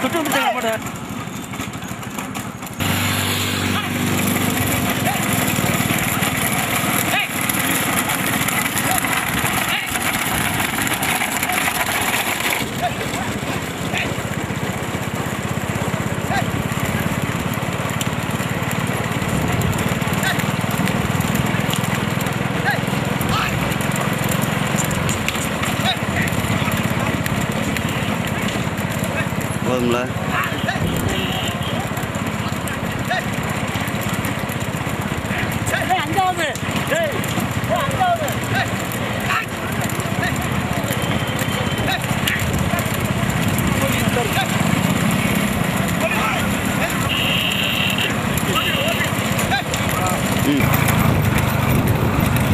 சுட்டு விட்டுங்க மாட்ட போதும்ல அஞ்சாவது அஞ்சாவது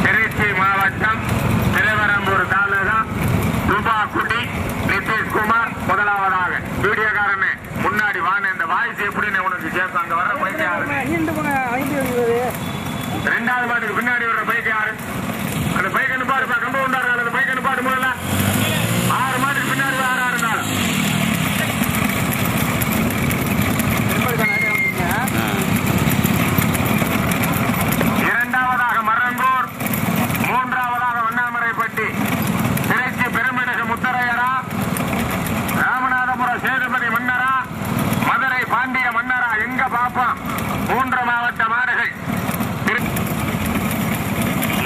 திருச்சி மாவட்டம் திருவரம்பூர் தாலுகா துபாக்குடி நிதிஷ்குமார் முதலாவதாக. வீடியோக்காரனே முன்னாடி வாங்க. இந்த வாய்ஸ் எப்படின்னு உனக்கு கேட்க அங்க வர பைக் யாரு? ரெண்டாவது பாட்டுக்கு பின்னாடி வர்ற பைக் யாரு? அந்த பைக் அனுப்பாடு கம்ப உண்டாரு. அந்த பைக் அனுப்பாடு முதல்ல 6 மாட்டுக்கு பின்னாடி யாரா இருந்தாலும் இரண்டாவதாக மரங்கூர், மூன்றாவதாக வண்ணாமரைப்பட்டி, திருச்சி பெருமிடகு முத்தரையரா, ராமநாதபுரம் சேதுபதி மன்னரா, மதுரை பாண்டிய மன்னரா, எங்க பாப்போம். 3 மாவட்ட மாடுகள்.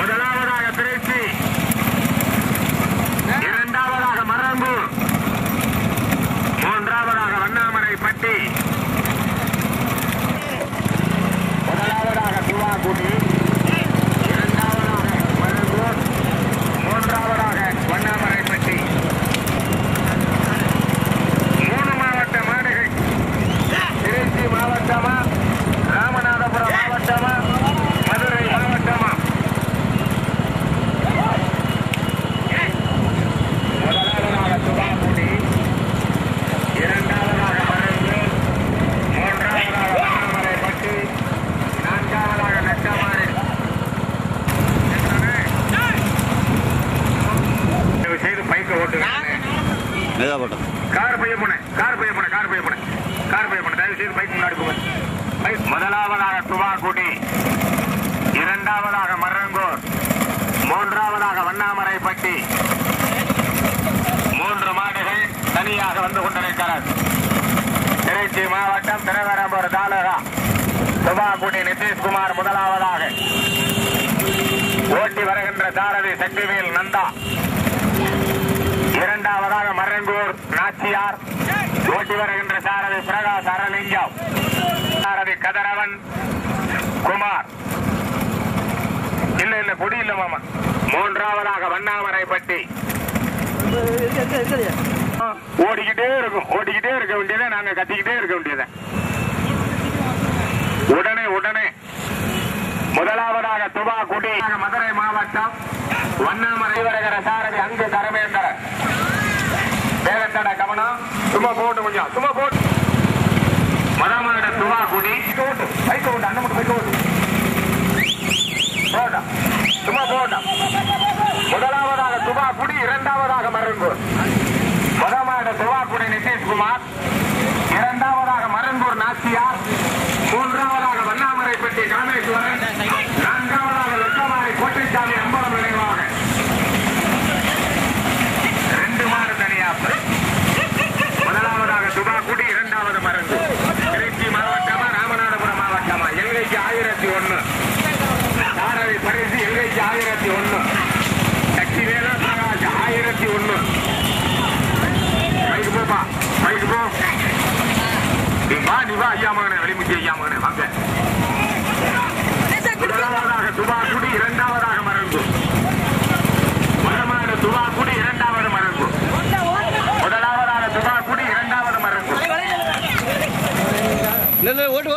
முதலாவதாக திருச்சி, இரண்டாவதாக மரங்கூர், மூன்றாவதாக வண்ணாமரைப்பட்டி, முதலாவதாக துவாக்குடி, இரண்டாவதாக மரங்கூர், மூன்றாவதாக வண்ணாமரைப்பட்டி. 3 மாவட்ட மாடுகள். திருச்சி மாவட்டமா, ராமநாதபுரம் மாவட்டமா, மதுரை மாவட்டமா? முதலாவதாக துவாக்குடி, இரண்டாவதாக மரங்கூர், மூன்றாவதாக வண்ணாமரைப்பட்டி, நான்காவதாக நெட்டமாறு. செய்து பைக்கை ஓட்டுங்க. மெதுவா போட்டோம். கார் பைய போனேன். தயவு செய்து பைக் முன்னாடி போங்க. முதலாவதாக துவாக்குடி, இரண்டாவதாக மரங்கூர், மூன்றாவதாக வண்ணாமரைப்பட்டி. 3 மாடுகள் தனியாக வந்து கொண்டிருக்கிறது. திருச்சி மாவட்டம் திருவரம்பூர் தாலுகா துவாக்குடி நிதிஷ்குமார் முதலாவதாக. ஓட்டி வருகின்ற சாரதி சக்திவேல் நந்தா. இரண்டாவதாக மரங்கூர் நாச்சியார். ஓட்டி வருகின்ற சாரதி பிரகாஷ் அரலிங்கம். சாரதி கதிரவன் குமார். இல்ல பொடி இல்ல மாமா. மூன்றாவதாக வண்ணாமரைப்பட்டி. ஓடிக்கிட்டே இருக்க வேண்டியதை நாங்க கத்திக்கிட்டே இருக்க வேண்டியதை. உடனே முதலாவதாக துபாக்குடி, மதுரை மாவட்டம் வண்ணாமரை வருகிற சாரதி அங்கு தரமேந்தரன். வேகத்தட கவனம். சும்மா போட்டு கொஞ்சம் சும்மா போட்டு. மதமாட துபாக்குடி பைக்க ஓட்டு. அண்ணன் மட்டும் பைக்க ஓட்டு. போட்டா சும்மா போட்டா. முதலாவதாக துபாக்குடி, இரண்டாவதாக மரங்கூர். மதமாட துபாக்குடி நிதிஷ்குமார், இரண்டாவதாக மரங்கூர் நாச்சியார், மூன்றாவதாக வண்ணாமரைப்பட்டி காமேஸ்வரன், நான்காவதாக லட்சமாரி கோட்டைச்சாமி அம்பலம் நினைவாக. 2 மாடு தனியாப்பு. முதலாவதாக துபாக்குடி, இரண்டாவது மரங்கூர். திருச்சி மாவட்டமா ராமநாதபுரம் மாவட்டமா? எல்கைக்கு 1001. சாரதி பரிசு எல்கைக்கு 1001. சக்தி வேலா பிரகாஷ் 1001. பைக்கு போப்பா, பைக்கு போ. நீ வா ஐயா மகனே, வெளிமுச்சி ஐயா மகனே வாங்க. முதலாவதாக துபாக்குடி, இரண்டாவதாக மரங்கூர். முதலாவது துபாக்குடி, இரண்டாவது மரங்கூர். முதலாவதாக துபாக்குடி, இரண்டாவது மரங்கூர். ஓட்டு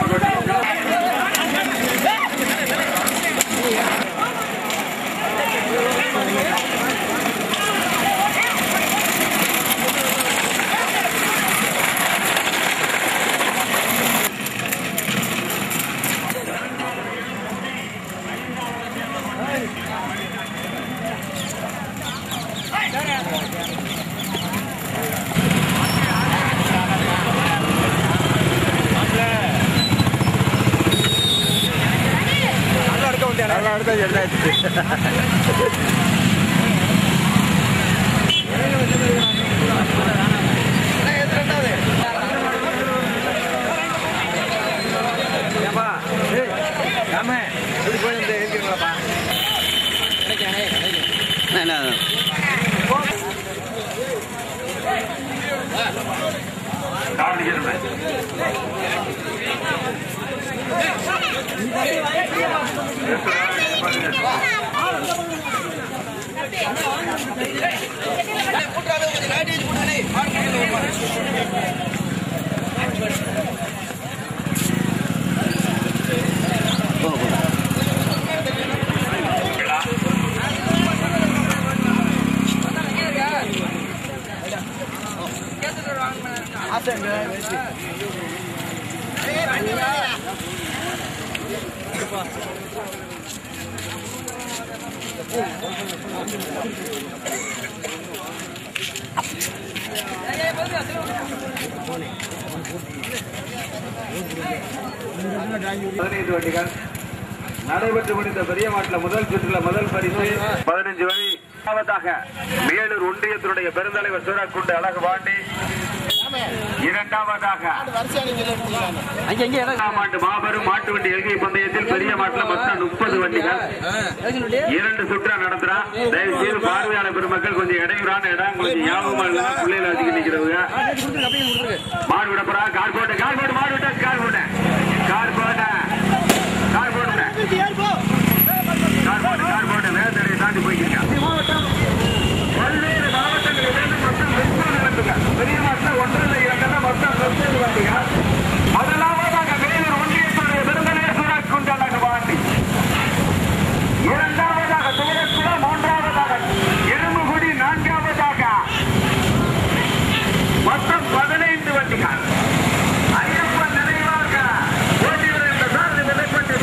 வண்டிகள் நடைபெற்று முடிந்த பெரிய மாட்டில் முதல் சுற்றுல முதல் பரிசு 15 வழி. மேலூர் ஒன்றியத்தினுடைய பெருந்தலைவர் சூரக்குண்டு அழகு பாண்டி. இரண்டாவதாக மாபெரும் மாட்டு வண்டி எல்கை பந்தயத்தில் பெரிய மாட்டில் மொத்தம் 30 வண்டிகள் 2 சுற்றா நடத்துறா. தயவு செய்து பார்வையாளர் பெருமக்கள் கொஞ்சம் இடையூறான இடம் கொஞ்சம் ஞாபகமா இல்லைன்னா பிள்ளைகளை வச்சுக்க நிக்கிறவங்க மாடு விட போறா. கார் போட்டு மாடு விட்டா கார் போட்ட வேதனையை தாண்டி போய்க்கிறீங்க. பல்வேறு மாவட்டங்களிலிருந்து மொத்தம் 30 நடத்துங்க. பெரிய மாட்டில் 1 இல்லை 2 மொத்தம் 30 வண்டிங்க. முதலாவதாக மேலூர் ஒன்றியத்துடைய விருந்தினர் சூரக்குண்டு அழகு பாண்டி. இரண்டாவதாக துவரக்குளம். மூன்றாவதாக எறும்புகுடி. நான்காவதாக மொத்தம் 15 வண்டிகள். ஐயப்பன் நினைவாக ஓட்டிவர் என்ற சார்பு விதைப்பட்டு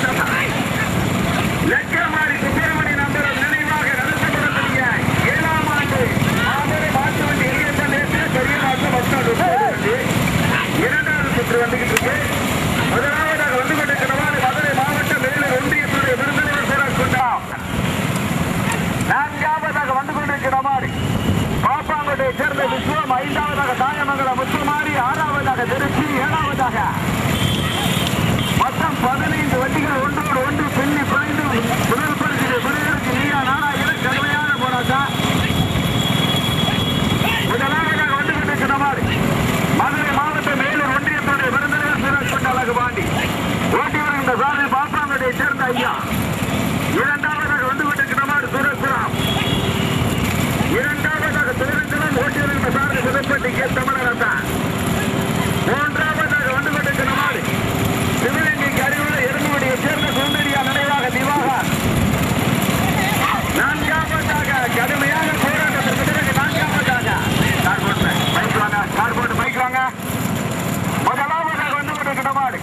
லட்சமாரி சுப்பிரமணி நம்பர் நினைவாக நடத்தப்படக்கூடிய 7ஆம் ஆண்டு மாபெரும் மாட்டு வண்டி எரியப்பன் பெரிய மாற்றம் மொத்தம் 30 வண்டி. இரண்டாவது சுற்று வந்துகிட்டு இருக்கு. முதலாவதாக வந்து கொண்டிருக்கிறவாறு மதுரை மாவட்டம் மேலூர் ஒன்றியத்துடைய விருந்தினர் சூரக்குண்டு. நான்காவதாக வந்து கொண்டிருக்கிற மாதிரி பாப்பாங்கோட்டையை சேர்ந்த விஸ்வம். 5ஆவதாக தாயமங்கலம் முத்துமாரி. 6ஆவதாக திருச்சி. 7ஆவதாக மொத்தம் 15 வண்டிகள் ஒன்றோடு ஒன்று பின்னி பிணைந்து முதல் பரிசு விருதுக்கு நீயா நானா என கடுமையான போராட்டம். முதலாவதாக வந்து கொண்டிருக்கிற மாதிரி மதுரை மாவட்டம் மேலூர் ஒன்றியத்துடைய விருந்தினர் சூரக்குண்டு அழகு பாண்டி ஓட்டி வருகின்ற சாரதி பாப்பாங்கோட்டையை சேர்ந்த ஐயா. இரண்டாவதாக வந்து கொண்டிருக்கிற மாதிரி சூரசுராம். இரண்டாவதாக துவரக்குளம் ஓட்டி வருகின்ற சாரதி புதுப்பட்டி கே தமிழரசன். மூன்றாவதாக வந்து கொண்டிருக்கிற மாதிரி சிவகங்கைக்கு அருகிலுள்ள எறும்புகுடியை சேர்ந்த சுந்தரியா நினைவாக திவாகர். நான்காவதாக கடுமையாக போராட்டத்திற்கு பிறகு நான்காவதாக பைக் வாங்க. முதலாவதாக வந்து கொண்டிருக்கிற மாதிரி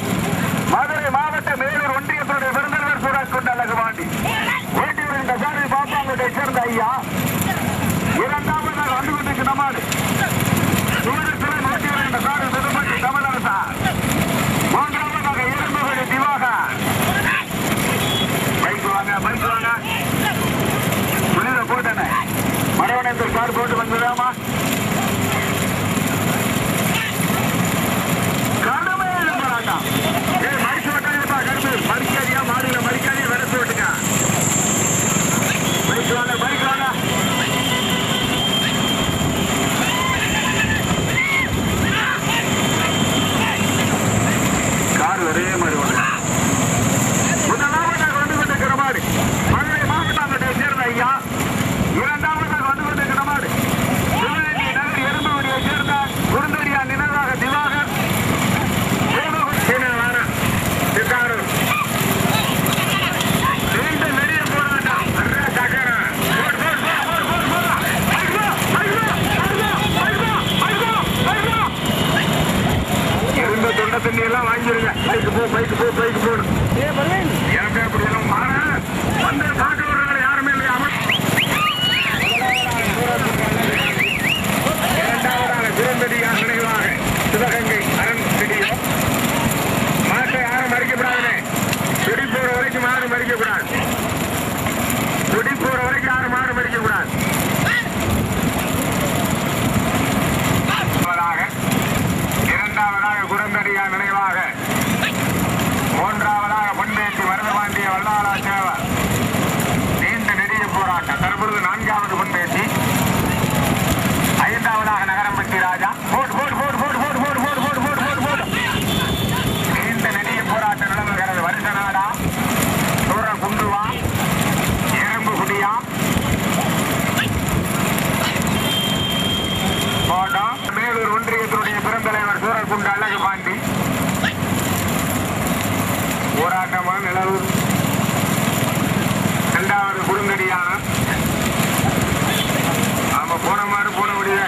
மதுரை மாவட்ட மேலூர் ஒன்றியத்துடைய விருந்தினர் சூரக்குண்டு அழகு பாண்டி ஓட்டி வருகின்ற சாரதி பாப்பாங்கோட்டையை சேர்ந்த ஐயா. இரண்டாவதாக வந்து கொண்டிருக்கிற மாதிரி துவரக்குளம் ஓட்டி வருகின்ற சாரதி புதுப்பட்டி தமிழரசா. மூன்றாவதாக எறும்புகுடி திவாகர். பைக் வாங்க புனித போட்டேன் மரவணத்தில் கார் போட்டு வந்துடாமா. கடுமையான போராட்டம். மறிச்சு விட்டாங்கப்பா. கடுமை மறிக்காதியா மாடுகளை மறிக்காதியா விரட்டு விட்டுங்க. பைக் வாங்க கார் ஒரே மாதிரி வாங்க. முதலாவதாக வந்து கொண்டிருக்கிற மாதிரி மதுரை மாவட்டத்தை சேர்ந்த ஐயா. இரண்டாவதாக வந்து கொண்டிருக்கிற மாதிரி சிவகங்கை நகர் எறும்புகுடியை சேர்ந்த குருந்தடியா நினைவாக திவாகர். மீண்டும் வெளியே போட வேண்டாம். இருந்த தொண்டை தண்ணி எல்லாம் வாங்கிருங்க. பைக்கு போகணும். எனக்கு அப்படி எல்லாம் மாற வந்து பார்க்க வர்றவங்க யாருமே இல்லையா. இரண்டாவதாக குருந்தடியா நினைவாக சிவகங்கை அரண் செடியோ. மாட்டை யாரும் மறிக்கப்படாது. செடி போற வரைக்கும் யாரும் மறிக்கப்படாது. பெருந்தலைவர் சூரக்குண்டு அழகு பாண்டி. போராட்டமா நிலவு. இரண்டாவது குறுங்கடியான ஆமா போன மாடு போன முடிய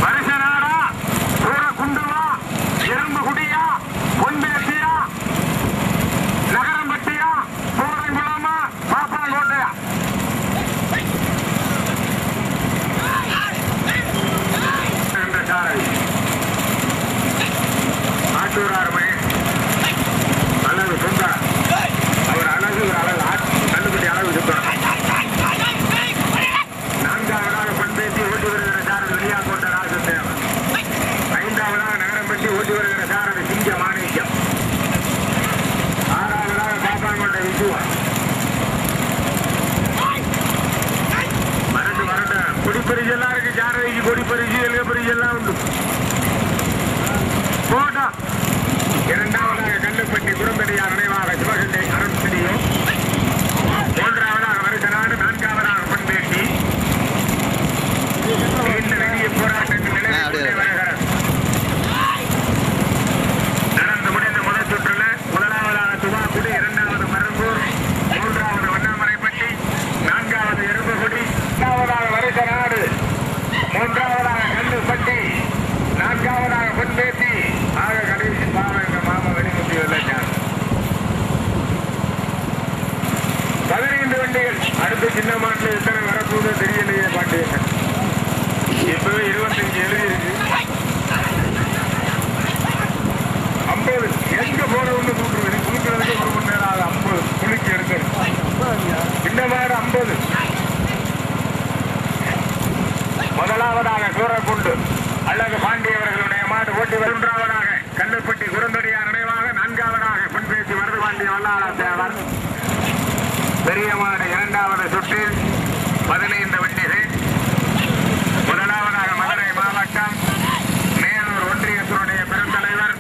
வருஷனாடா சூரக்குண்டுவா எறும்பு குடியா பொன்பேசியா நகரம்பட்டியா சூரங்குளமா பாப்பாங்கோட்டையா என்ற சாரதி ஆட்டூரார் மணி அழகு சுந்தரம். அவர் அழகு ஒரு அழகு கண்டுபிடி அழகு சுந்தரம். நான்காவதாக பொன்பேசி ஓட்டி வருகிற சாரதி வெளியாக்கோட்ட ராஜதேவன். ஐந்தாவதாக நகரம்பட்டி ஓட்டி வருகிற சாரதி சிங்க மாணிக்கம். ஆறாவதாக பாப்பாங்கோட்டை விசுவா. மரட்டு கொடிப்பரிசு எல்லாம் இருக்கு. சாரதிக்கு கொடிப்பரிசு எழுக பரிசு எல்லாம் உண்டு. போட்டா இரண்டாவதாக கல்லுப்பட்டி குறும்படியார் நினைவாக சிவகங்கை அருண்சிடியோ. மூன்றாவதாக வருஷநாடு. நான்காவதாக பொன்பேசி. நீண்ட நெடிய போராட்டங்கள் வருகிறது. நடந்து முடிந்த முதல் சுற்றுல முதலாவதாக துவாக்குடி, இரண்டாவது மருங்கூர், மூன்றாவது வண்ணாமரைப்பட்டி, நான்காவது எறும்புகுடி, இரண்டாவதாக வருஷநாடு, மூன்றாவதாக கல்லுப்பட்டி, நான்காவதாக பொன்பேசி. ஆக கடைசி பாவம் எங்க மாமா வெளிமுத்தி வெள்ளாச்சார். 15 வண்டிகள். அடுத்து சின்ன மாட்டில் எத்தனை வரப்போகுதோ தெரியலையே பாட்டு. இப்பவே 25 எழுதியிருக்கு. 50 எங்க போனவங்க கூட்டுருவேன். குளிக்கிறதுக்கு 1 மணி நேரம் ஆகுது. 50 குளிக்கு எடுக்கிறது. சின்ன மாடு 50. முதலாவதாக சூரக்குண்டு அழகு பாண்டியவர்களுடைய மாடு ஓட்டி. மூன்றாவதாக கல்லுப்பட்டி குறுந்தடியார் நினைவாக. நான்காவதாக பொன்பேசி மருதுபாண்டிய வல்லாள தேவர். பெரிய மாடு இரண்டாவது சுற்றில் 15 வண்டிகள். முதலாவதாக மதுரை மாவட்டம் மேலூர் ஒன்றியத்தினுடைய பெருந்தலைவர்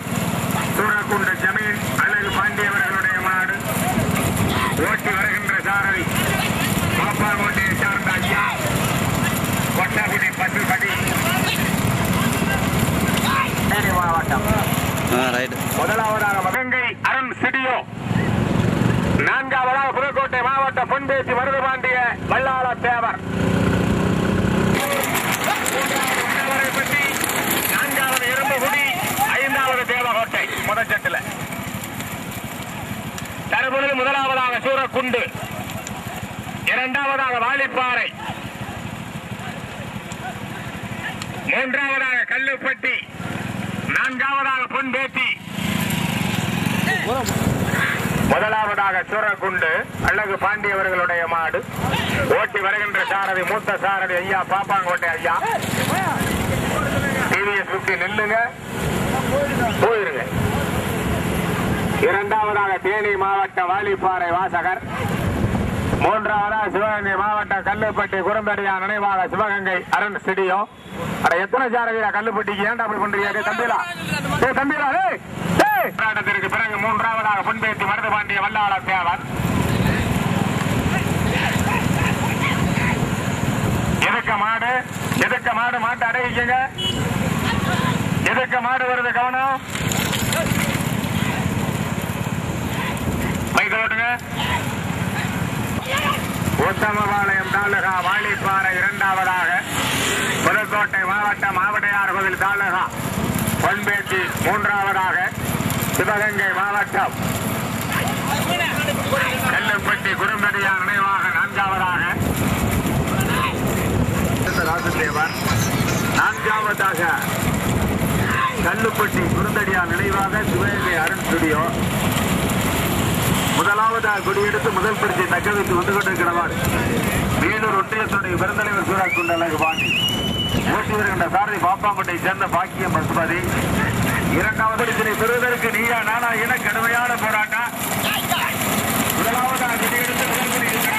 சூரக்குண்டு ஜமீன் அழகு பாண்டியவர்களுடைய மாடு ஓட்டி வருகின்ற சாரதி பாப்பாங்கோட்டையை சார்ந்த ஐயா கொட்டாக்குடி பசுபதி மாவட்டம். முதலாவதாக மகங்கை அருண் சிடியோ. நான்காவதாக புதுக்கோட்டை மாவட்டம் பொன்பேசி மருதுபாண்டிய வல்லாள தேவர். மூன்றாவது நான்காவது எறும்புகுடி, ஐந்தாவது தேவகோட்டை. முதல் செட்டில் தற்பொழுது முதலாவதாக சூரக்குண்டு, இரண்டாவதாக வாலிப்பாறை, மூன்றாவதாக கல்லுப்பட்டி, நான்காவதாக பொன்பேசி, முதலாவதாக சூரக்குண்டு அழகு பாண்டியவர்களுடைய மாடு ஓட்டி வருகின்ற சாரதி மூத்த சாரதி ஐயா பாப்பாங்கோட்டை ஐயா. டிவியை சுற்றி நில்லுங்க, போயிருங்க. இரண்டாவதாக தேனி மாவட்ட வாலிப்பாறை வாசகர். மூன்றாவதாக சிவகங்கை மாவட்டம் கல்லுப்பட்டி குறும்படியார் நினைவாக சிவகங்கை அருண் ஸ்டுடியோ. அட எத்தனை சாரதியா கல்லுப்பட்டிக்கு ஏன்டா அப்படி பண்றீங்க தம்பிலா? தம்பிலா போராட்டத்திற்கு பிறகு மூன்றாவதாக பொன்பேசி மருதுபாண்டிய வல்லாள தேவர். எதுக்க மாடு மாட்டை அடைவிக்கங்க. எதுக்க மாடு வருது கவனம். மைக்கோட்டுங்க. உத்தமபாளையம் தாலுகா வாலிப்பாறை இரண்டாவதாக, புதுக்கோட்டை மாவட்டம் ஆவடையார் கோவில் தாலுகா பொன்பேசி மூன்றாவதாக, சிவகங்கை மாவட்டம் கல்லுப்பட்டி குறும்படியார் நினைவாக நான்காவதாக ராஜதேவன். நான்காவதாக கல்லுப்பட்டி குறுந்தடியார் நினைவாக சிவகங்கை அருண் ஸ்டுடியோ. முதலாவதாக கொடியெடுத்து முதல் பரிசை தக்க வைத்து வந்து கொண்டிருக்கிறவர் வேலூர் ஒன்றியத்துடைய பெருந்தலைவர் சூரக்குண்டு அழகு பாண்டி. ஓட்டி வருகின்ற சாரதி பாப்பாங்கோட்டையை சேர்ந்த பாக்கியம் பசுபதி. இரண்டாவது பரிசினை பெறுவதற்கு நீயா நானா என கடுமையான போராட்டம். முதலாவதாக கொடியெடுத்து முதல் பரிசை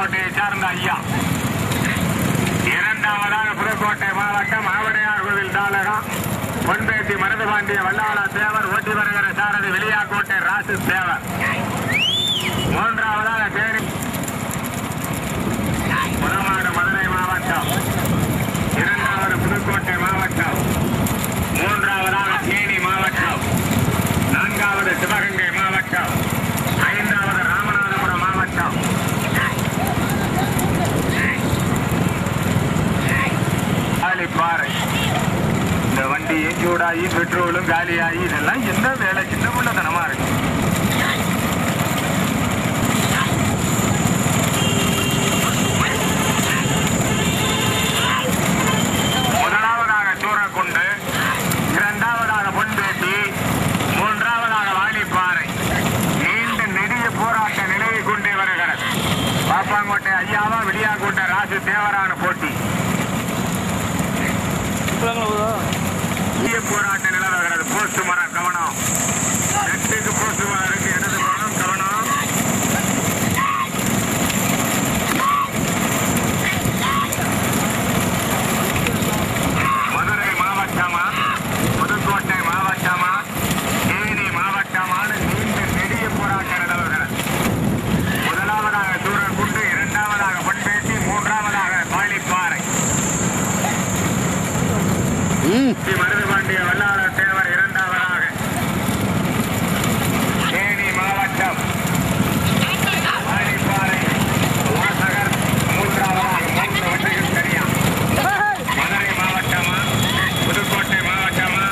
பாப்பாங்கோட்டையை சார்ந்த ஐயா. இரண்டாவதாக புதுக்கோட்டை மாவட்டம் ஆவடையார் கோவில் தாளகம் பொன்பேட்டி மருதுபாண்டிய வல்லாள தேவர் ஓட்டி வருகிற சாரதி வெளியாக்கோட்டை ராசு தேவர். மூன்றாவதாக தேனி புறமாடு மதுரை மாவட்டம். இரண்டாவது புதுக்கோட்டை மாவட்டம். மூன்றாவதாக தேனி மாவட்டம். நான்காவது சிவகங்கை மாவட்டம். ஐந்தாவது ராமநாதபுரம் மாவட்டம். பாறை இந்த வண்டி சூடாகி பெட்ரோலும் காலியாகி இதெல்லாம் என்ன வேலை? சின்ன பிள்ளைத்தனமா இருக்கு. முதலாவதாக சூரக்குண்டு, இரண்டாவதாக பொன்பேட்டி, மூன்றாவதாக வாலிப்பாறை. நீண்ட நெடிய போராட்ட நிலையை கொண்டே வருகிறது. பாப்பாங்கோட்டை ஐயாவா வெளியாக்கோட்டை ராசு தேவரான போட்டி. போராட்ட நிலவுகிறது. போஸ்ட் மரம் கவனம். நெட்டுக்கு போஸ்ட் மரம் இருக்கு. இடது மரம் கவனம். மதுரை மாவட்டமா புதுக்கோட்டை மாவட்டமா தேனி மாவட்டமான நீண்ட நெடிய போராட்ட நிலவுகிறது. முதலாவதாக சூரக்குண்டு, இரண்டாவதாக பொன்பேட்டி, மூன்றாவதாக வாலிப்பாறை. மருதுபாண்டிய வல்லாள தேவர் இரண்டாவதாக. தேனி மாவட்டம் வாலிப்பாறை வாசகர் மூன்றாவதாக. மூன்று வண்டிகள் சரியா. மதுரை மாவட்டமா புதுக்கோட்டை மாவட்டமா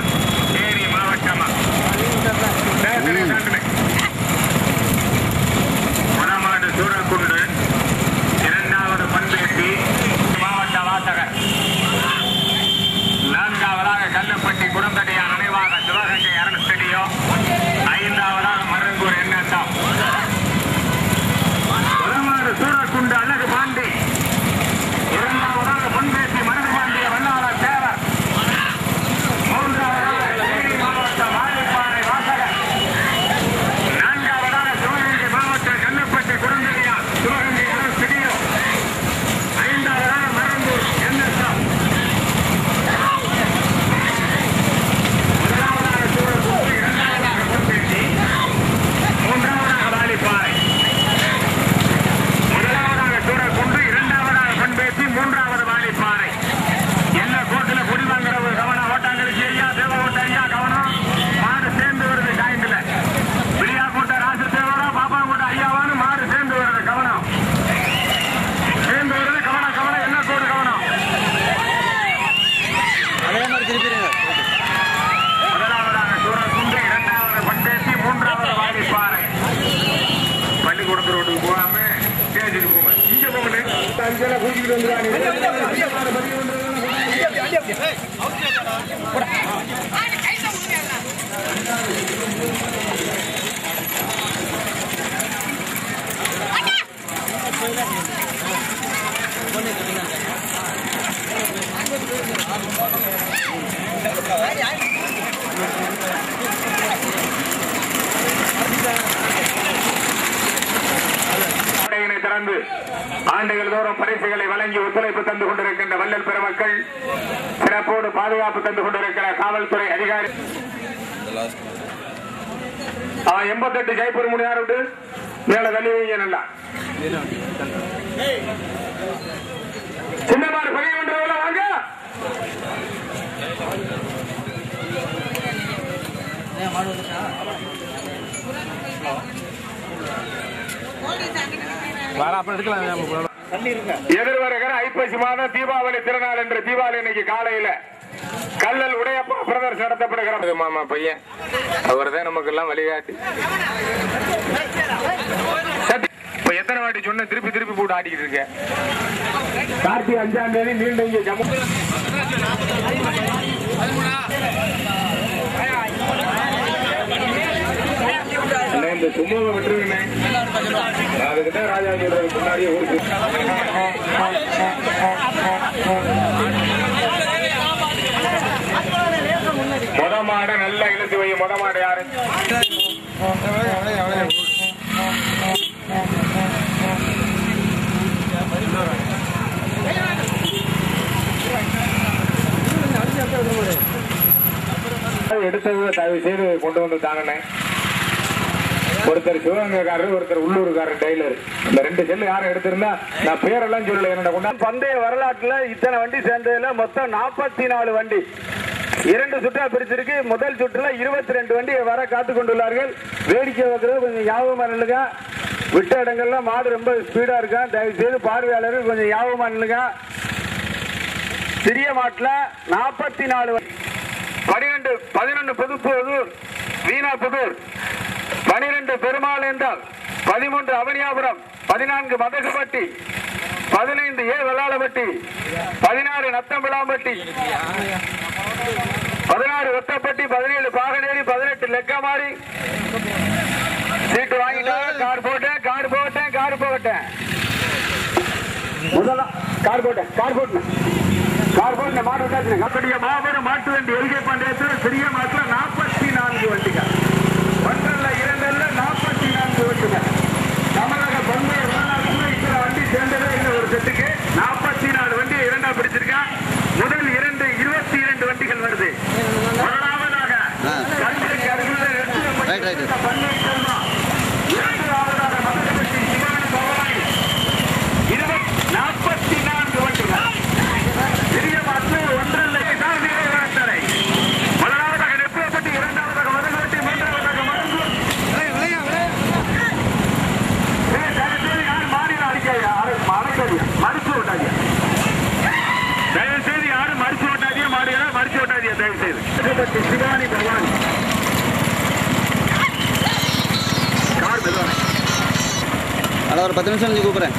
தேனி மாவட்டமா? புறமாடு சூரக்குண்டு, இரண்டாவது பொன்பேட்டி மாவட்ட வாசகர். நான்காவதாக கல்லுப்பட்டி குடம்படியா நினைவாக சிவகங்கை அரண் ஸ்டுடியோ. ஐந்தாவதாக மருங்கூர் எண்ணம். புறமாடு சூரக்குண்டு அழகு பாண்டி. இரண்டாவதாக பொன்பேட்டி மருது பாண்டிய வல்லாள தேவர். மூன்றாவதாக தேனி மாவட்டம் வாலிப்பாறை வாசகர். நான்காவதாக சிவகங்கை மாவட்டம் கல்லுப்பட்டி குடம்படியா சிவகங்கை அரண் ஸ்டுடியோ. ஐந்தாவதாக மருங்கூர் எண்ணம். மூன்றாவதாக வாலிப்பாறை. முதலாவதாக சூரக்குண்டு, இரண்டாவதாக பொன்பேட்டி, மூன்றாவது வாலிப்பாறை. எல்லா கோட்டில் குடி வாங்குறது கவனம். ஓட்டாங்களுக்கு ஐயா தேவ ஓட்ட ஐயா கவனம். மாடு சேர்ந்து வருது. ஜாயிண்ட்ல வெளியாக்கோட்டை ராசு தேவரா பாப்பாங்கோட்டை ஐயாவான்னு மாடு சேர்ந்து வருது. கவனம். சேர்ந்து வருது. கவனம் கவனம். என்ன கோடு கவனம். அதே மாதிரி திருப்பிடுங்க. முதலாவதாக சூரக்குண்டு, இரண்டாவது பொன்பேட்டி, மூன்றாவது வாலிப்பாறை. பள்ளிக்கூடத்து ரோட்டுக்கு போகாம ஸ்டேஜுக்கு போங்க. இங்க போங்க. அஞ்செல்லாம் கூட்டிட்டு திறந்து ஆண்டுகள் தோறும் பரிசுகளை வழங்கி ஒத்துழைப்பு தந்து கொண்டிருக்கின்ற வள்ளல் பெருமக்கள், சிறப்போடு பாதுகாப்பு தந்து கொண்டிருக்கிற காவல்துறை அதிகாரி. 88 ஜெய்ப்பூர் முடியாரு விட்டு மேல தள்ளி வைங்க. நல்லா சின்னமார் பகை ஒன்றவங்கள வாங்க. எதிர்வருகிற ஐப்பசி மாதம் தீபாவளி திருநாள் என்று தீபாவளி இன்னைக்கு காலையில கல்லல் உடையப்பா பிரதர்ஸ் நடத்தப்படுகிறது. மாமா பையன் அவர் தான் நமக்கு எல்லாம் வழிகாட்டி. இப்ப எத்தனை வாட்டி சொன்ன திருப்பி திருப்பி போட்டு ஆடிக்கிட்டு இருக்க. கார்த்திகை 5ஆம் தேதி மீண்டும் இங்கே ஜம்மு இந்த சும்மாவை விட்டுருங்க. அதுக்கிட்ட ராஜா சொல்றது முன்னாடியே ஊருக்கு மொதமாட நல்லா இழுத்து வை. மொதமாட யாரு? அடுத்தது தயவு செய்து கொண்டு வந்து தாங்கண்ணே. ஒருத்தர் சிவகங்கைக்காரர், ஒருத்தர் உள்ளூர்காரர் டெய்லர். இந்த 2 செல்லு யாரும் எடுத்திருந்தா நான் பேரெல்லாம் சொல்லல. என்னோட கொண்டா பந்தய வரலாற்றுல இத்தனை வண்டி சேர்ந்ததுல மொத்தம் 44 வண்டி 2 சுற்றா பிரிச்சிருக்கு. முதல் சுற்றுல 22 வண்டி வர காத்து கொண்டுள்ளார்கள். வேடிக்கை வைக்கிறது கொஞ்சம் ஞாபகமா நில்லுங்க. விட்ட இடங்கள்ல மாடு ரொம்ப ஸ்பீடா இருக்கா. தயவு செய்து பார்வையாளர்கள் கொஞ்சம் ஞாபகமா நில்லுங்க. சிறிய மாட்டுல 44 11 புதுப்புதூர் வீணாபுதூர், 12 பெருமாளேந்தால், 13 அவனியாபுரம், 14 மதகுபட்டி, 15 ஏ வெள்ளாளப்பட்டி, 16 நத்தம்பிளாம்பட்டி, 16 ஒத்தப்பட்டி, 17 பாகனேரி, 18 லெக்கமாரி. சீட்டு வாங்கிட்டாங்க. கார் போட்டேன் முதல்ல கார் போட்டு மாடு விட்டாச்சு. மாபெரும் மாட்டு வண்டி எல்கே பந்தயத்தில் சிறிய மாட்டுல 44 வண்டிகள், 1 2 44 வண்டிகள். தமிழக பந்தய வரலாற்றுல இத்தனை வண்டி சேர்ந்ததே இல்லை. ஒரு செட்டுக்கு 44 வண்டி 2ஆ பிடிச்சிருக்கா. முதல் 22 வண்டிகள் வருது. முதலாவதாக கல்விக்கு அருகில் இரண்டாவதாக மதுரப்பட்டி சிவானி பவானி 44 வண்டிகள். சிறிய மாற்று 1 முதலாவதாக நெப்பப்பட்டி, 2ஆவதாக மதுரப்பட்டி, 3ஆவதாக மருந்தூர். யாரும் மாடியில் அடிக்காதீங்க, மறிச்சு விட்டாதீங்க. தயவு செய்து யாரும் மறிச்சு விட்டாதீங்க. மாடியெல்லாம் மறிச்சு விட்டாதீங்க தயவு செய்து. சிவானி பவானி கார் மெதுவான அதான் ஒரு 10 நிமிஷம் கூப்பிடுறேன்.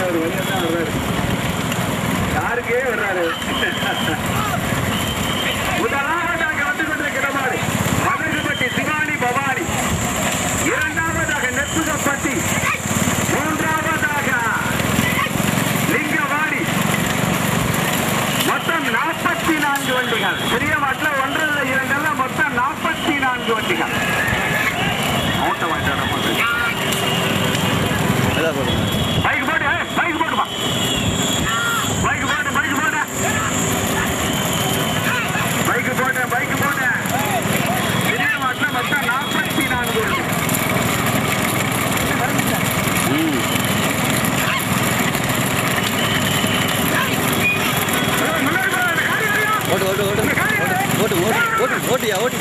ஒரு வழியா தான் வர்றாரு. யாருக்கே வர்றாரு. முதலாவதாக வந்து கொண்டிருக்கிற மாதிரி மதுரப்பட்டி சிவானி பவானி, 2ஆவதாக நெப்புகப்பட்டி, 3ஆவதாக லிங்கவாடி. மொத்தம் 44 வண்டிகள். பெரிய மாட்டில் 1 2 மொத்தம் 44 வண்டிகள். ஓட்ட வாங்கிட்டாங்க. பைக் போட்டு போட்டுமா. பைக் போட்டேன். பெரிய மாட்டில் மொத்தம் 44 வண்டி. ஓட்டியா ஓட்டி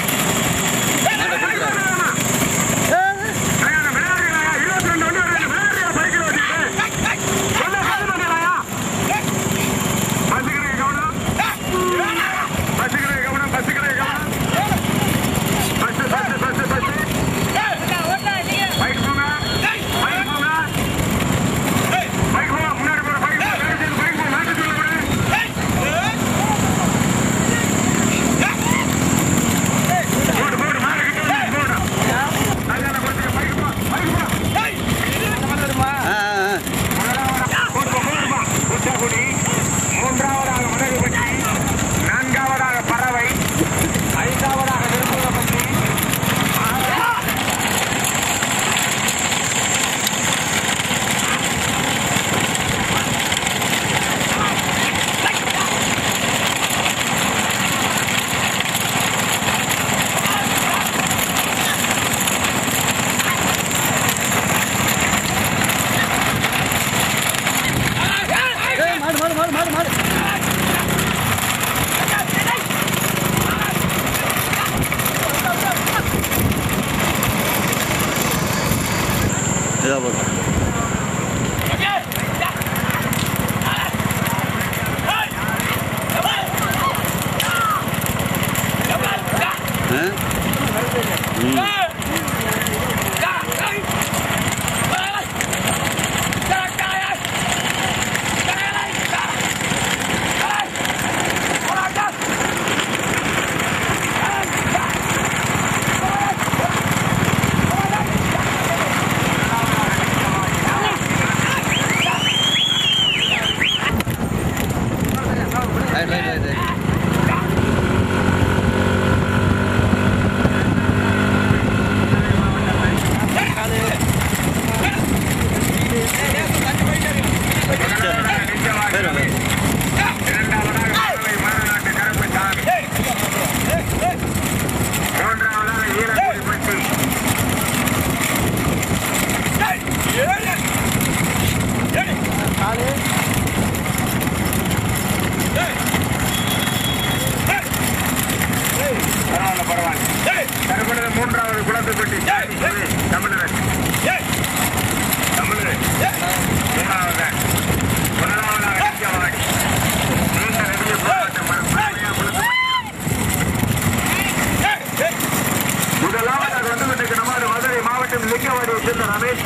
லிங்கவாடியை சேர்ந்த ரமேஷ்,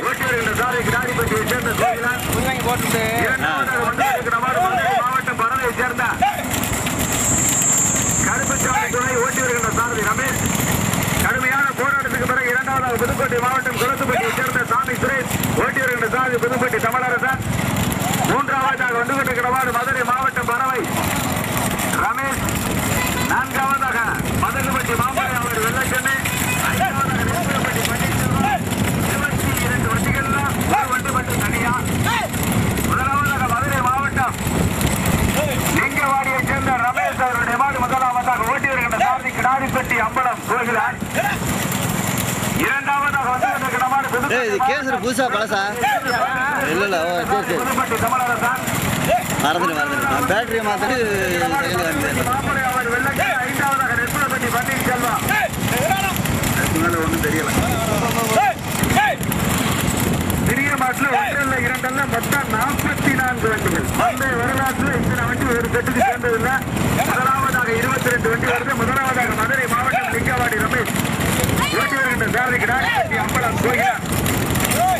ஓட்டி வருகின்ற சாலை கிடாரிப்பட்டியை சேர்ந்த கோயிலான், இரண்டாவதாக வந்திருக்கிற மாவட்டம் பரவையை சேர்ந்த கருப்பசாமி துணை ஓட்டி வருகின்ற சாரதி ரமேஷ். கடுமையான போராட்டத்துக்கு பிறகு இரண்டாவதாக புதுக்கோட்டை மாவட்டம் குளத்துப்பட்டியை சேர்ந்த சாமி சுரேஷ் ஓட்டி வருகின்ற சாரதி புதுக்கோட்டை தமிழரசன். மூன்றாவதாக வந்து கொண்டிருக்கிற மதுரை மாவட்டம் பரவை ரமேஷ். நான்காவதாக மதகுபட்டி மாமலை அவர் வெள்ளச்சென்னை. ஐந்தாவதாக நெருப்பட்டி பன்னீர்செல்வம். 22 வண்டிகள்ல ஒரு வண்டி மட்டும் தனியா. முதலாவதாக மதுரை மாவட்டம் லிங்கவாடியை சேர்ந்த ரமேஷ் அவருடைய மாடு முதலாவதாக ஓட்டி வருகின்ற சாரதி கிடாரிப்பட்டி அம்பலம் கோகிலான். இரண்டாவதாக வந்து கொண்டிருக்கிற மாடு புதுசா பழசா இல்ல புதுப்பட்டி தமிழரசன். மறந்துட்டு பேட்டரியை மாத்திட்டு மாமலை அவர் வெள்ளச்சென்னை. ஐந்தாவதாக நெருப்பட்டி பன்னீர்செல்வம். ஒன்றும் தெரியல. பெரிய மாட்டில் ஒன்றல்ல இரண்டல்ல மொத்தம் 44 வண்டிகள். அந்த வரலாற்றில் இத்தனை வண்டி ஒரு செட்டுக்கு சேர்ந்ததில்லை. முதலாவதாக 22 வண்டி வருது. முதலாவதாக மதுரை மாவட்டம் லிங்கவாடி ரமேஷ் ஓட்டி வருகின்ற சாரதி கிடாரிப்பட்டி அம்பலம் கோயிலா.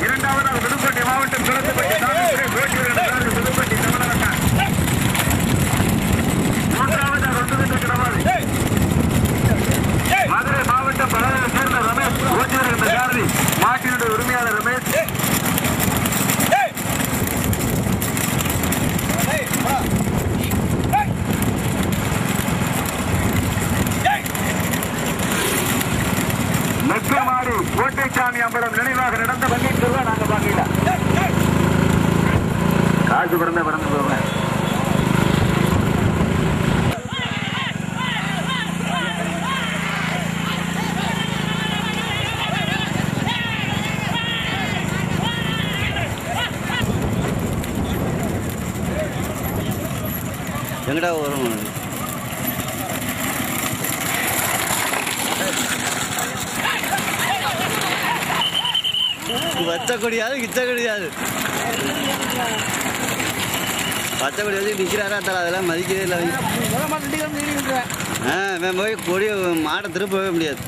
இரண்டாவதாக புதுக்கோட்டை மாவட்டம் குளத்துப்பட்டி சாமி சுரேஷ் ஓட்டி வருகின்ற சாரதி புதுக்கோட்டை தமிழரசன். மூன்றாவதாக வந்திருக்கிற மதுரை மாவட்டம் பரவையை சேர்ந்த ரமேஷ் ஓட்டி வருகின்ற சாரதி மாட்டினுடைய உரிமையாளர் ரமேஷ். மெக்கமாடி கோட்டைசாமி அம்பலம் நினைவாக நடந்த பன்னீர்செல்வம் நாங்க பாக்கல. காசு பிறந்த பிறந்து போவேன். எங்கடா வரும் பச்சை கொடியாது கிச்ச கொடியாது. பச்சை கொடி வந்து நிற்கிறாரா தர அதெல்லாம் மதிக்கவே இல்லை. போய் கொடி மாடை திருப்பவே முடியாது.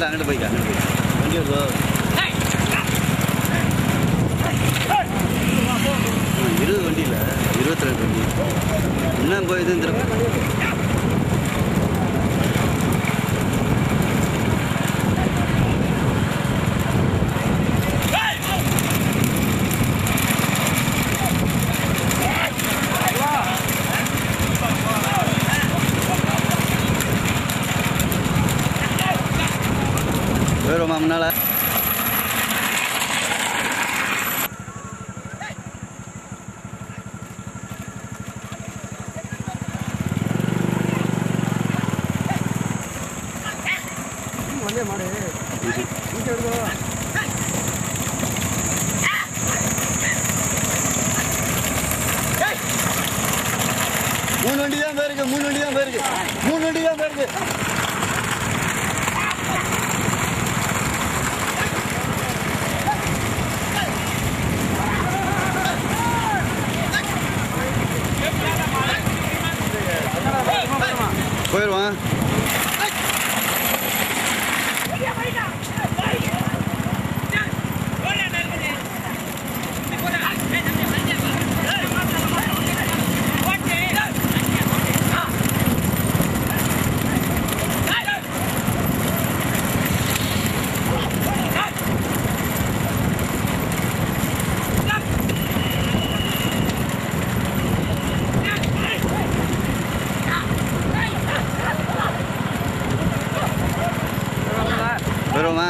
அங்கிட்டு போய்க்க வண்டி வருதோ 20 வண்டியில் 22 வண்டி இன்னும் போய் இது போயிடுவோமா முன்னால. மூணு வண்டி தான் போயிருக்கு. போயிடுவான். வருவோமா?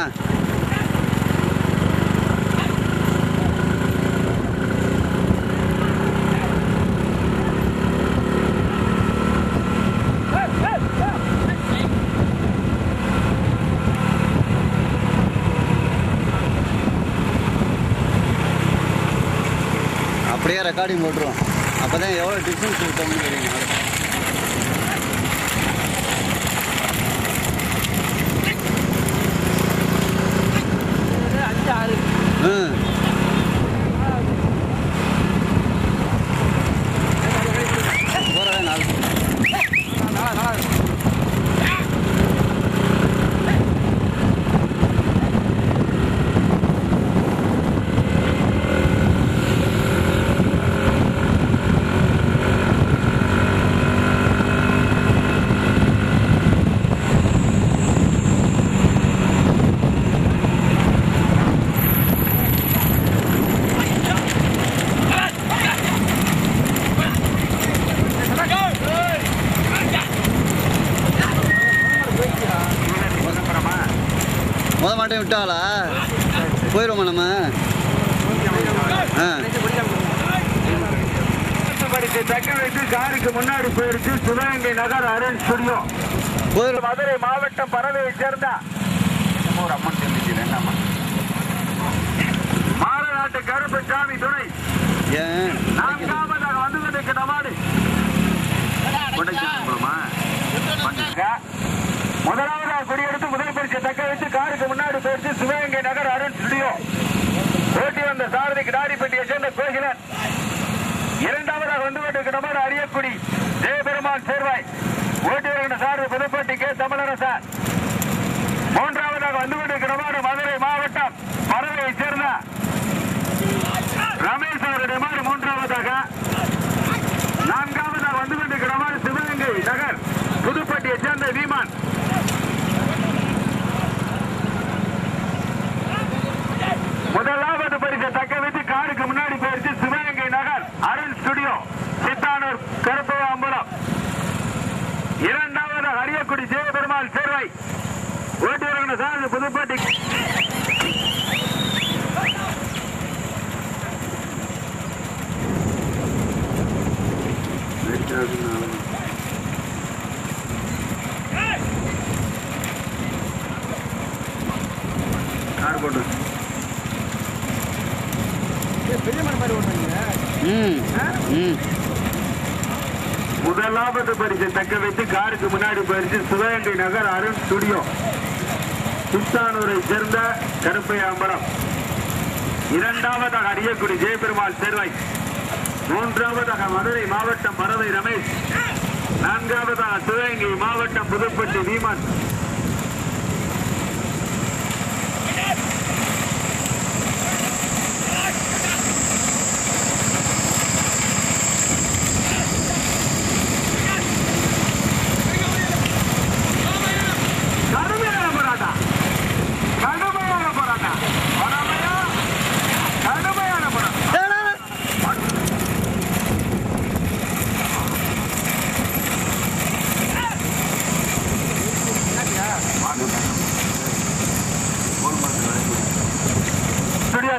அப்படியே ரெக்கார்டிங் போட்டுருவோம். அப்போ தான் எவ்வளோ டிஸ்டன்ஸ் இருக்கோம்னு தெரியும். போகிறதே 4 மாட்டையும் விட்டாளா போயிடுவோமா நம்ம? தக்க வைத்து காருக்கு முன்னாடி போயிடுச்சு. சிவகங்கை நகர் அருண் ஸ்டுடியோ மதுரை மாவட்டம் பறவையை சேர்ந்த ஒரு அம்மன் தெரிஞ்சு மாரநாட்டு கருப்பு சாமி துணை நான்காவதாக வந்து கொண்டிருக்கிற மாடு முதலாவதாக குடியெடுத்து முதல் பரிசை தக்க வைத்து காருக்கு முன்னாடி போயிடுச்சு. சிவகங்கை நகர் அருண் ஸ்டுடியோ ஓட்டி வந்த சாரதி கிடாரிப்பட்டியை சேர்ந்த கோகிலன். இரண்டாவதாக வந்து கொண்டிருக்கிற மாடு அரியக்குடி ஜெயபெருமான் சேர்வாய் ஓட்டி வருகின்ற சாரதி புதுப்பட்டி கே தமிழரசன். மூன்றாவதாக வந்து கொண்டிருக்கிற மாடு மதுரை மாவட்டம் பறவையை சேர்ந்த ரமேஷ் அவருடைய மாடு மூன்றாவதாக. நான்காவதாக வந்து கொண்டிருக்கிற மாடு சிவகங்கை நகர் புதுப்பட்டியை சேர்ந்த வீமான். முதலாவது பரிசை தக்க வைத்து காருக்கு முன்னாடி போயிடுச்சு. சிவகங்கை நகர் அருண் ஸ்டுடியோ சித்தானூர் கருப்பம்பலம். இரண்டாவது அரியக்குடி ஜெயபெருமாள் சேர்வை ஓட்டி வருகின்ற சாரதி புதுப்பட்டி. கார் போட்டு முதலாவது பரிசை தக்க வைத்து காருக்கு முன்னாடி போயிடுச்சு. சிவகங்கை நகர் அருண் ஸ்டுடியோ சித்தானூரை சேர்ந்த கருப்பையாம்பரம். இரண்டாவதாக அரியக்குடி ஜெயபெருமாள் சேர்வை. மூன்றாவதாக மதுரை மாவட்டம் பறவை ரமேஷ். நான்காவதாக சிவகங்கை மாவட்டம் புதுப்பட்டி வீமன்.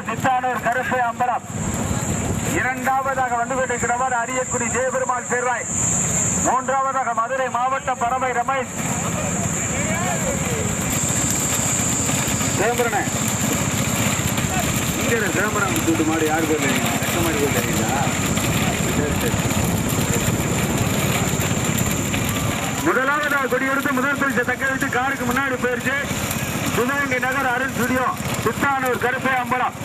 சித்தானூர் கருப்பை அம்பலம். இரண்டாவதாக வந்து கொண்டிருக்கிறவர் அரியக்குடி ஜெயபெருமாள் சேர்வாய். மூன்றாவதாக மதுரை மாவட்டம் பறவை ரமேஷ். சிதம்பரம் இங்க சிதம்பரம் கூட்டு மாடு யாரு பேர் எட்ட மாடி பேர் தெரியுங்களா? முதலாவதாக கொடியெடுத்து முதல் பரிசை தக்க வைத்து காருக்கு முன்னாடி போயிருச்சு. சிவகங்கை நகர் அருண் ஸ்டுடியோ சித்தானூர் கருப்பை அம்பலம்.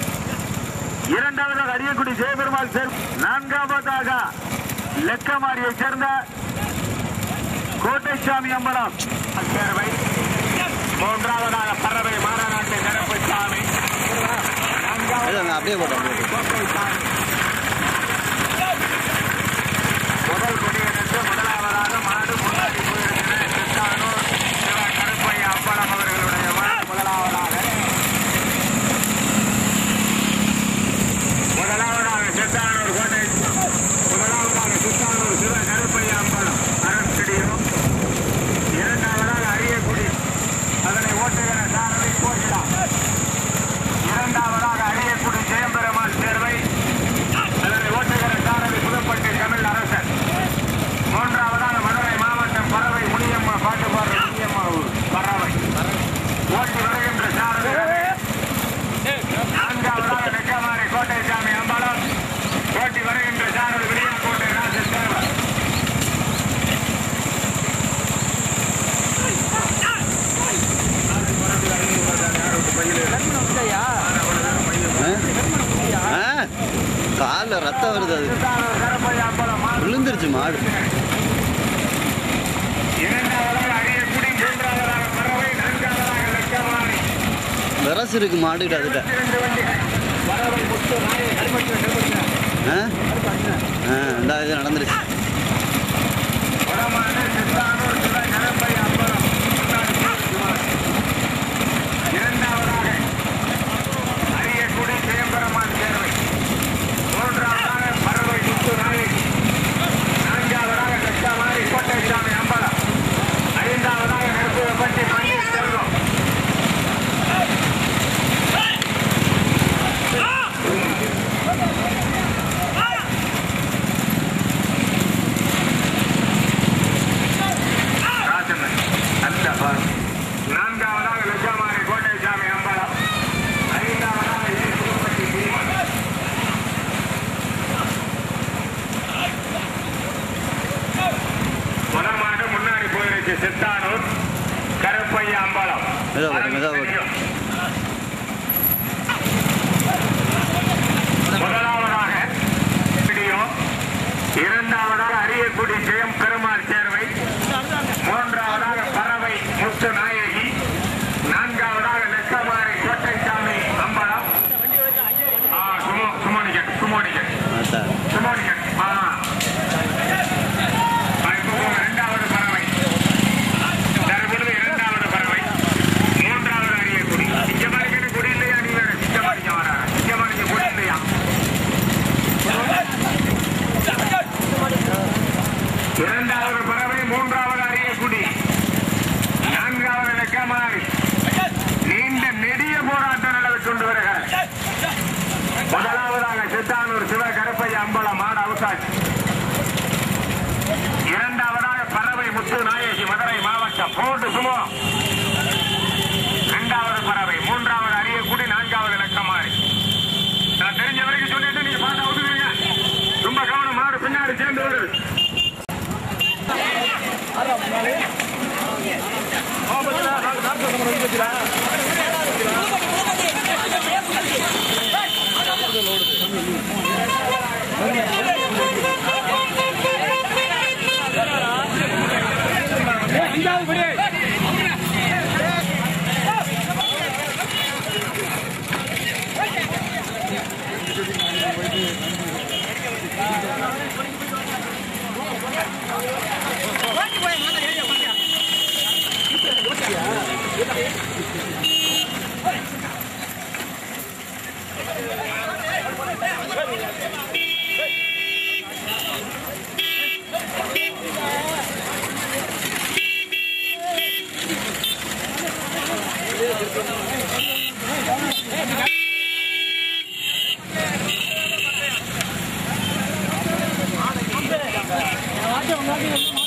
இரண்டாவதாக அரியக்குடி ஜெயபெருமாள் சேர். நான்காவதாக லெக்கமாரியை சேர்ந்த கோட்டைசாமி அம்பலம் சேர்வை. மூன்றாவதாக பறவை மாரநாட்டு கருப்பு சாமி. அப்படியே போட்டோம். முதல் கொடியெடுத்து முதலாவதாக மாடு முன்னாடி போயிருக்கிற சித்தானூர் கருப்பை அம்பலம் அவர்களுடைய மாடு முதலாவதாக சித்தானூர் கோட்டை. முதலாவதாக சித்தானூர் சிவ கருப்பையா அம்பலம் அருண் ஸ்டுடியோ. இரண்டாவதாக அரியக்குடி அதனை ஓட்டுகிற சாரதி கோகிலா. இரண்டாவதாக அரியக்குடி ஜெயபெருமாள் சேர்வை. நடந்துருச்சு மாடு. விரசு இருக்கு மாடுகிட்ட அதுகிட்ட. இந்த இது நடந்துருச்சு. சித்தானூர் கருப்பையா அம்பலம். முதலாவதாக இரண்டாவதாக அரியக்குடி ஜெயம் பெருமாள் சேர்வை, மூன்றாவதாக பறவை முத்து நாயகி, நான்காவதாக லெக்கமாரி கோட்டைசாமி அம்பலம். சுமோனிகன் சுமோனிகன் சுமோனிகன். இரண்டாவது பறவை, தற்பொழுது இரண்டாவது பறவை, மூன்றாவது அரியக்குடி. சிங்கமணிக்கு குடி இல்லையா? நீ வேற சிங்கமணிக்கு வர சிங்கமணிக்கு குடி இல்லையா? இரண்டாவது பறவை, மூன்றாவது அரியக்குடி, நான்காவது லெக்கமாரி. நீண்ட நெடிய போராட்டம் நடந்து கொண்டு வருகிறார். முதலாவதாக சித்தானூர் சிவ கருப்பையா அம்பலம் மாடு அவசாட்சி. இரண்டாவதாக பறவை முத்து நாயகி மதுரை மாவட்டம் போட்டு சுமோ. இரண்டாவது பறவை, மூன்றாவது அரியக்குடி, நான்காவது லெக்கமாரி. நான் தெரிஞ்ச வரைக்கும் சொல்லிட்டு நீங்க பாட்டா விட்டுக்கிறீங்க. ரொம்ப கவனம், மாடு பின்னாடி சேர்ந்து வருது. வாங்க